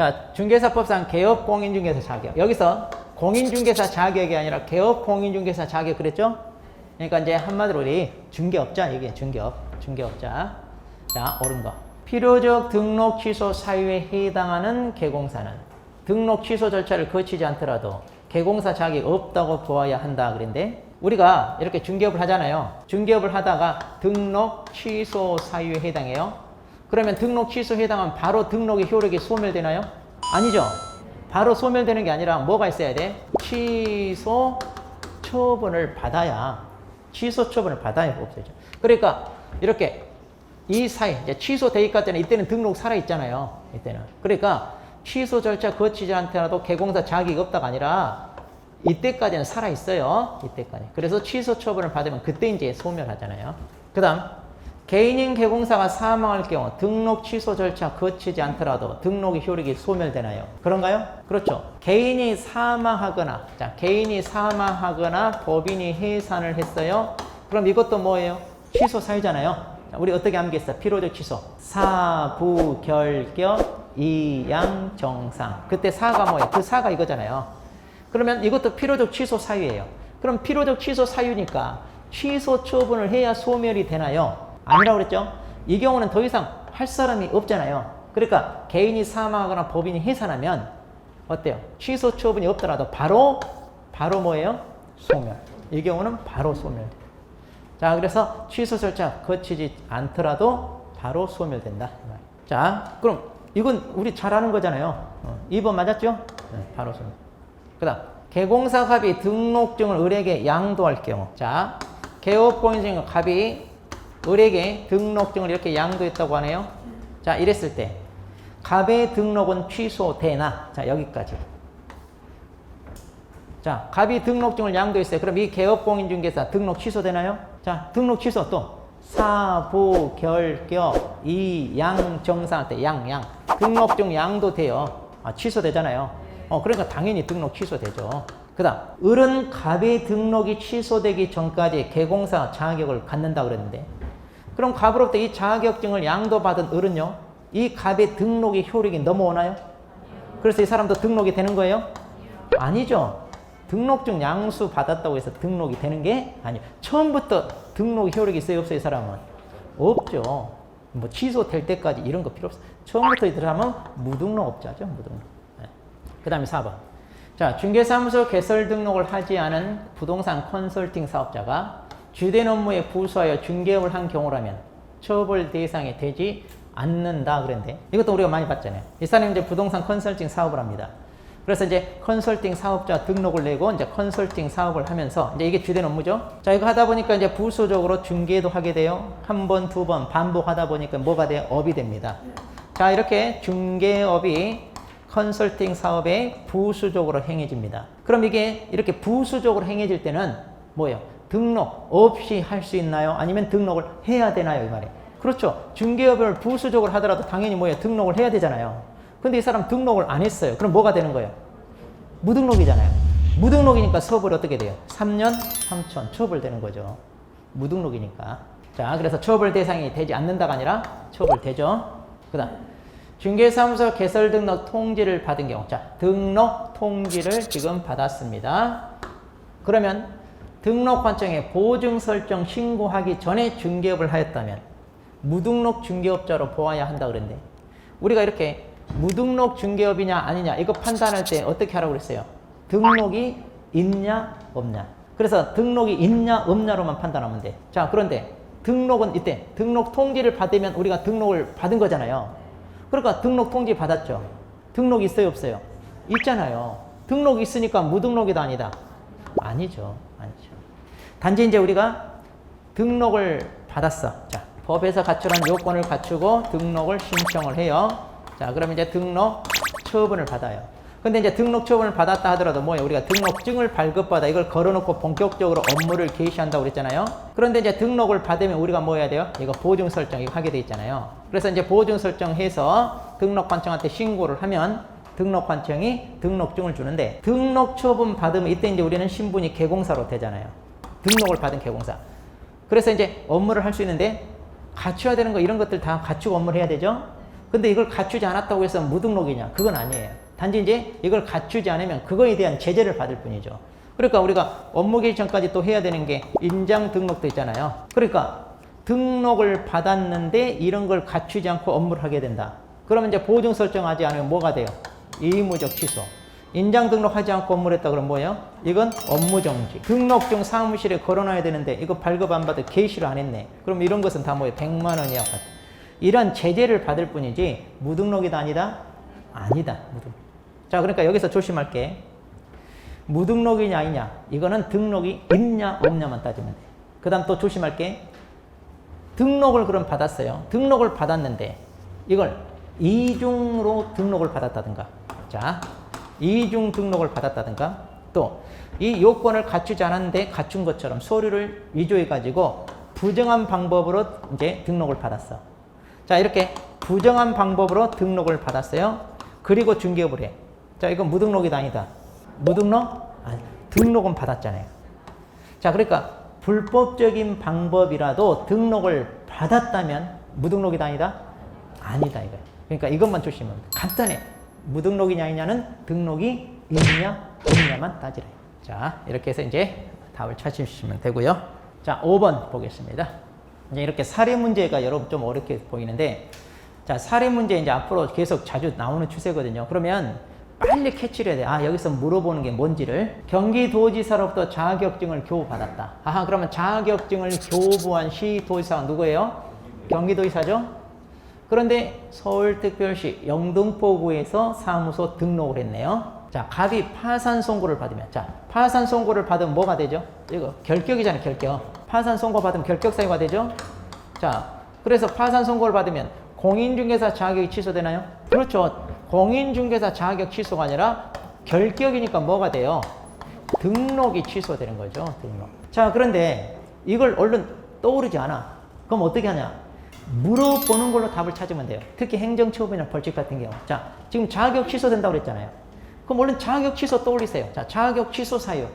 자, 중개사법상 개업 공인중개사 자격. 여기서 공인중개사 자격이 아니라 개업 공인중개사 자격 그랬죠? 그러니까 이제 한마디로 우리 중개업자 얘기해. 중개업자. 자, 옳은 거. 필요적 등록 취소 사유에 해당하는 개공사는 등록 취소 절차를 거치지 않더라도 개공사 자격이 없다고 보아야 한다 그랬는데 우리가 이렇게 중개업을 하잖아요. 중개업을 하다가 등록 취소 사유에 해당해요. 그러면 등록 취소에 해당하면 바로 등록의 효력이 소멸되나요? 아니죠. 바로 소멸되는 게 아니라 뭐가 있어야 돼? 취소 처분을 받아야 없어져. 그러니까 이렇게 이 사이 이제 취소 대기가 때는 이때는 등록 살아 있잖아요. 이때는. 그러니까 취소 절차 거치지 않더라도 개공사 자격이 없다가 아니라 이때까지는 살아 있어요. 이때까지. 그래서 취소 처분을 받으면 그때 이제 소멸하잖아요. 그다음 개인인 개공사가 사망할 경우 등록 취소 절차 거치지 않더라도 등록의 효력이 소멸되나요? 그런가요? 그렇죠. 개인이 사망하거나 법인이 해산을 했어요. 그럼 이것도 뭐예요? 취소 사유잖아요. 우리 어떻게 암기했어? 필요적 취소. 사부 결격 이양 정상. 그때 사가 뭐예요? 그 사가 이거잖아요. 그러면 이것도 필요적 취소 사유예요. 그럼 필요적 취소 사유니까 취소 처분을 해야 소멸이 되나요? 아니라고 그랬죠? 이 경우는 더 이상 할 사람이 없잖아요. 그러니까 개인이 사망하거나 법인이 해산하면 어때요? 취소 처분이 없더라도 바로 뭐예요? 소멸. 이 경우는 바로 소멸. 자, 그래서 취소 절차 거치지 않더라도 바로 소멸된다. 자, 그럼 이건 우리 잘 아는 거잖아요. 2번 맞았죠? 네, 바로 소멸. 그 다음 개공사 갑이 등록증을 을에게 양도할 경우. 자, 개업공인중개사 갑이 을에게 등록증을 이렇게 양도했다고 하네요. 자, 이랬을 때 갑의 등록은 취소되나? 자, 여기까지. 자, 갑이 등록증을 양도했어요. 그럼 이 개업공인중개사 등록 취소되나요? 자, 등록 취소 또 사부 결격 이양 정상 때 양 등록증 양도돼요. 취소되잖아요. 그러니까 당연히 등록 취소되죠. 그 다음 을은 갑의 등록이 취소되기 전까지 개공사 자격을 갖는다 그랬는데 그럼 갑으로부터 이 자격증을 양도받은 을은요 이 갑의 등록의 효력이 넘어오나요? 그래서 이 사람도 등록이 되는 거예요? 아니죠. 등록증 양수 받았다고 해서 등록이 되는 게 아니에요. 처음부터 등록 효력이 있어요? 없어요? 이 사람은? 없죠. 뭐 취소될 때까지 이런 거 필요 없어요. 처음부터 이 사람은 무등록업자죠. 무등록. 네. 그 다음에 4번. 자, 중개사무소 개설 등록을 하지 않은 부동산 컨설팅 사업자가 주된 업무에 부수하여 중개업을 한 경우라면 처벌 대상이 되지 않는다 그랬는데 이것도 우리가 많이 봤잖아요. 이 사람이 이제 부동산 컨설팅 사업을 합니다. 그래서 이제 컨설팅 사업자 등록을 내고 이제 컨설팅 사업을 하면서 이제 이게 주된 업무죠. 자, 이거 하다 보니까 이제 부수적으로 중개도 하게 돼요. 한 번, 두 번 반복하다 보니까 뭐가 돼요? 업이 됩니다. 자, 이렇게 중개업이 컨설팅 사업에 부수적으로 행해집니다. 그럼 이게 이렇게 부수적으로 행해질 때는 뭐예요? 등록 없이 할 수 있나요? 아니면 등록을 해야 되나요? 이 말이에요. 그렇죠. 중개업을 부수적으로 하더라도 당연히 뭐예요? 등록을 해야 되잖아요. 근데 이 사람 등록을 안 했어요. 그럼 뭐가 되는 거예요? 무등록이잖아요. 무등록이니까 처벌이 어떻게 돼요? 3년 3천 처벌되는 거죠. 무등록이니까. 자, 그래서 처벌 대상이 되지 않는다가 아니라 처벌되죠. 그 다음 중개사무소 개설 등록 통지를 받은 경우. 자, 등록 통지를 지금 받았습니다. 그러면 등록 관청에 보증 설정 신고하기 전에 중개업을 하였다면 무등록 중개업자로 보아야 한다 그랬는데 우리가 이렇게 무등록 중개업이냐 아니냐 이거 판단할 때 어떻게 하라고 그랬어요? 등록이 있냐 없냐. 그래서 등록이 있냐 없냐로만 판단하면 돼. 자, 그런데 등록은 이때 등록 통지를 받으면 우리가 등록을 받은 거잖아요. 그러니까 등록 통지 받았죠. 등록 있어요 없어요? 있잖아요. 등록 있으니까 무등록이다 아니다? 아니죠. 단지 이제 우리가 등록을 받았어. 자, 법에서 갖추는 요건을 갖추고 등록을 신청을 해요. 자, 그러면 이제 등록 처분을 받아요. 근데 이제 등록 처분을 받았다 하더라도 뭐예요? 우리가 등록증을 발급받아 이걸 걸어놓고 본격적으로 업무를 개시한다고 그랬잖아요. 그런데 이제 등록을 받으면 우리가 뭐 해야 돼요? 이거 보증 설정 이거 하게 돼 있잖아요. 그래서 이제 보증 설정해서 등록관청한테 신고를 하면 등록관청이 등록증을 주는데 등록 처분 받으면 이때 이제 우리는 신분이 개공사로 되잖아요. 등록을 받은 개공사. 그래서 이제 업무를 할 수 있는데 갖춰야 되는 거 이런 것들 다 갖추고 업무를 해야 되죠. 근데 이걸 갖추지 않았다고 해서 무등록이냐? 그건 아니에요. 단지 이제 이걸 갖추지 않으면 그거에 대한 제재를 받을 뿐이죠. 그러니까 우리가 업무 개시 전까지 또 해야 되는 게 인장 등록도 있잖아요. 그러니까 등록을 받았는데 이런 걸 갖추지 않고 업무를 하게 된다. 그러면 이제 보증 설정하지 않으면 뭐가 돼요? 의무적 취소. 인장 등록하지 않고 업무를 했다 그러면 뭐예요? 이건 업무 정지. 등록증 사무실에 걸어놔야 되는데 이거 발급 안 받아 게시를 안 했네. 그럼 이런 것은 다 뭐예요? 100만 원 이하. 이런 제재를 받을 뿐이지 무등록이다 아니다? 아니다. 무등록. 자, 그러니까 여기서 조심할 게 무등록이냐 아니냐 이거는 등록이 있냐 없냐만 따지면 돼. 그 다음 또 조심할 게 등록을 그럼 받았어요. 등록을 받았는데 이걸 이중으로 등록을 받았다든가, 자 이중 등록을 받았다든가, 또 이 요건을 갖추지 않았는데 갖춘 것처럼 서류를 위조해 가지고 부정한 방법으로 이제 등록을 받았어. 자, 이렇게 부정한 방법으로 등록을 받았어요. 그리고 중개업을 해. 자, 이건 무등록이다 아니다? 무등록? 아니, 등록은 받았잖아요. 자, 그러니까 불법적인 방법이라도 등록을 받았다면 무등록이다 아니다? 아니다 이거예요. 그러니까 이것만 조심하면 돼. 간단해. 무등록이냐 아니냐는 등록이 있냐 없냐만 따지래요. 자, 이렇게 해서 이제 답을 찾으시면 되고요. 자, 5번 보겠습니다. 이제 이렇게 사례 문제가 여러분 좀 어렵게 보이는데, 자, 사례 문제 이제 앞으로 계속 자주 나오는 추세거든요. 그러면 빨리 캐치를 해야 돼. 아, 여기서 물어보는 게 뭔지를. 경기도지사로부터 자격증을 교부받았다. 아하, 그러면 자격증을 교부한 시도지사가 누구예요? 경기도지사죠? 그런데 서울특별시 영등포구에서 사무소 등록을 했네요. 자, 갑이 파산 선고를 받으면, 자, 파산 선고를 받으면 뭐가 되죠? 이거 결격이잖아요, 결격. 파산 선고 받으면 결격 사유가 되죠? 자, 그래서 파산 선고를 받으면 공인중개사 자격이 취소되나요? 그렇죠. 공인중개사 자격 취소가 아니라 결격이니까 뭐가 돼요? 등록이 취소되는 거죠, 등록. 자, 그런데 이걸 얼른 떠오르지 않아. 그럼 어떻게 하냐? 물어보는 걸로 답을 찾으면 돼요. 특히 행정처분이나 벌칙 같은 경우. 자, 지금 자격 취소된다고 그랬잖아요. 그럼 얼른 자격 취소 떠올리세요. 자, 자격 취소 사유.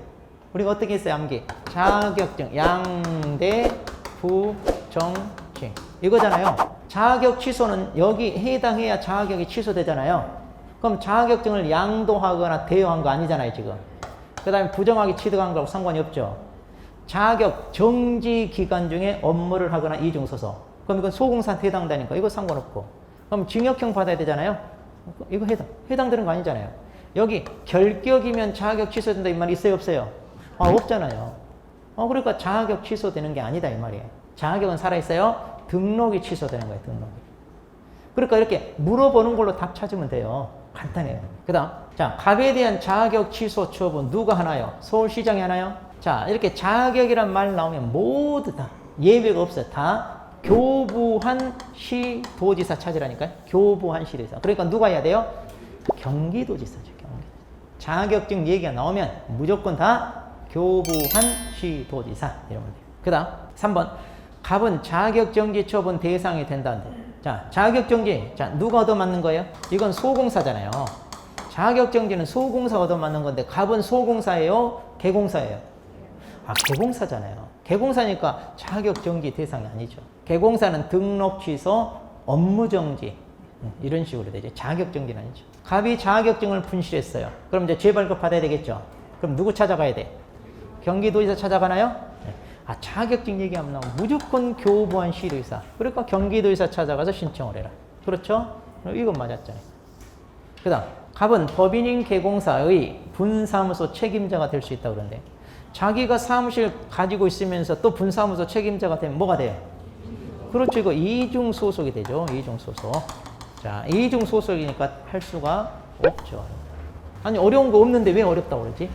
우리가 어떻게 했어요, 암기? 자격증, 양대, 부정칭. 이거잖아요. 자격 취소는 여기 해당해야 자격이 취소되잖아요. 그럼 자격증을 양도하거나 대여한 거 아니잖아요, 지금. 그 다음에 부정하게 취득한 거하고 상관이 없죠. 자격 정지 기간 중에 업무를 하거나 이중소소. 그럼 이건 소공사한테 해당되니까 이거 상관없고. 그럼 징역형 받아야 되잖아요. 이거 해당되는 거 아니잖아요. 여기 결격이면 자격 취소된다 이 말이 있어요, 없어요? 아, 없잖아요. 그러니까 자격 취소되는 게 아니다 이 말이에요. 자격은 살아있어요. 등록이 취소되는 거예요, 등록이. 그러니까 이렇게 물어보는 걸로 답 찾으면 돼요. 간단해요. 그 다음, 자, 갑에 대한 자격 취소 처분 누가 하나요? 서울시장이 하나요? 자, 이렇게 자격이란 말 나오면 모두 다 예외가 없어요. 다 교부한 시도지사 찾으라니까요. 교부한 시도지사. 그러니까 누가 해야 돼요? 경기도지사죠. 경기도지사. 자격증 얘기가 나오면 무조건 다 교부한 시도지사 이러면 돼요. 그 다음 3번 갑은 자격정지 처분 대상이 된다는데, 자, 자격정지, 자, 누가 얻어맞는 거예요? 이건 소공사잖아요. 자격정지는 소공사가 얻어맞는 건데 갑은 소공사예요? 개공사예요? 아, 개공사잖아요. 개공사니까 자격정지 대상이 아니죠. 개공사는 등록 취소, 업무 정지 이런 식으로 되죠. 자격정지는 아니죠. 갑이 자격증을 분실했어요. 그럼 이제 재발급 받아야 되겠죠. 그럼 누구 찾아가야 돼? 경기도지사 찾아가나요? 네. 아, 자격증 얘기하면 나오면 무조건 교부한 시도지사. 그러니까 경기도지사 찾아가서 신청을 해라. 그렇죠? 이건 맞았잖아요. 그 다음 갑은 법인인 개공사의 분사무소 책임자가 될 수 있다 그러는데, 자기가 사무실 가지고 있으면서 또 분사무소 책임자가 되면 뭐가 돼요? 그렇죠. 이거 이중 소속이 되죠. 이중 소속. 자, 이중 소속이니까 할 수가 없죠. 아니, 어려운 거 없는데 왜 어렵다고 그러지?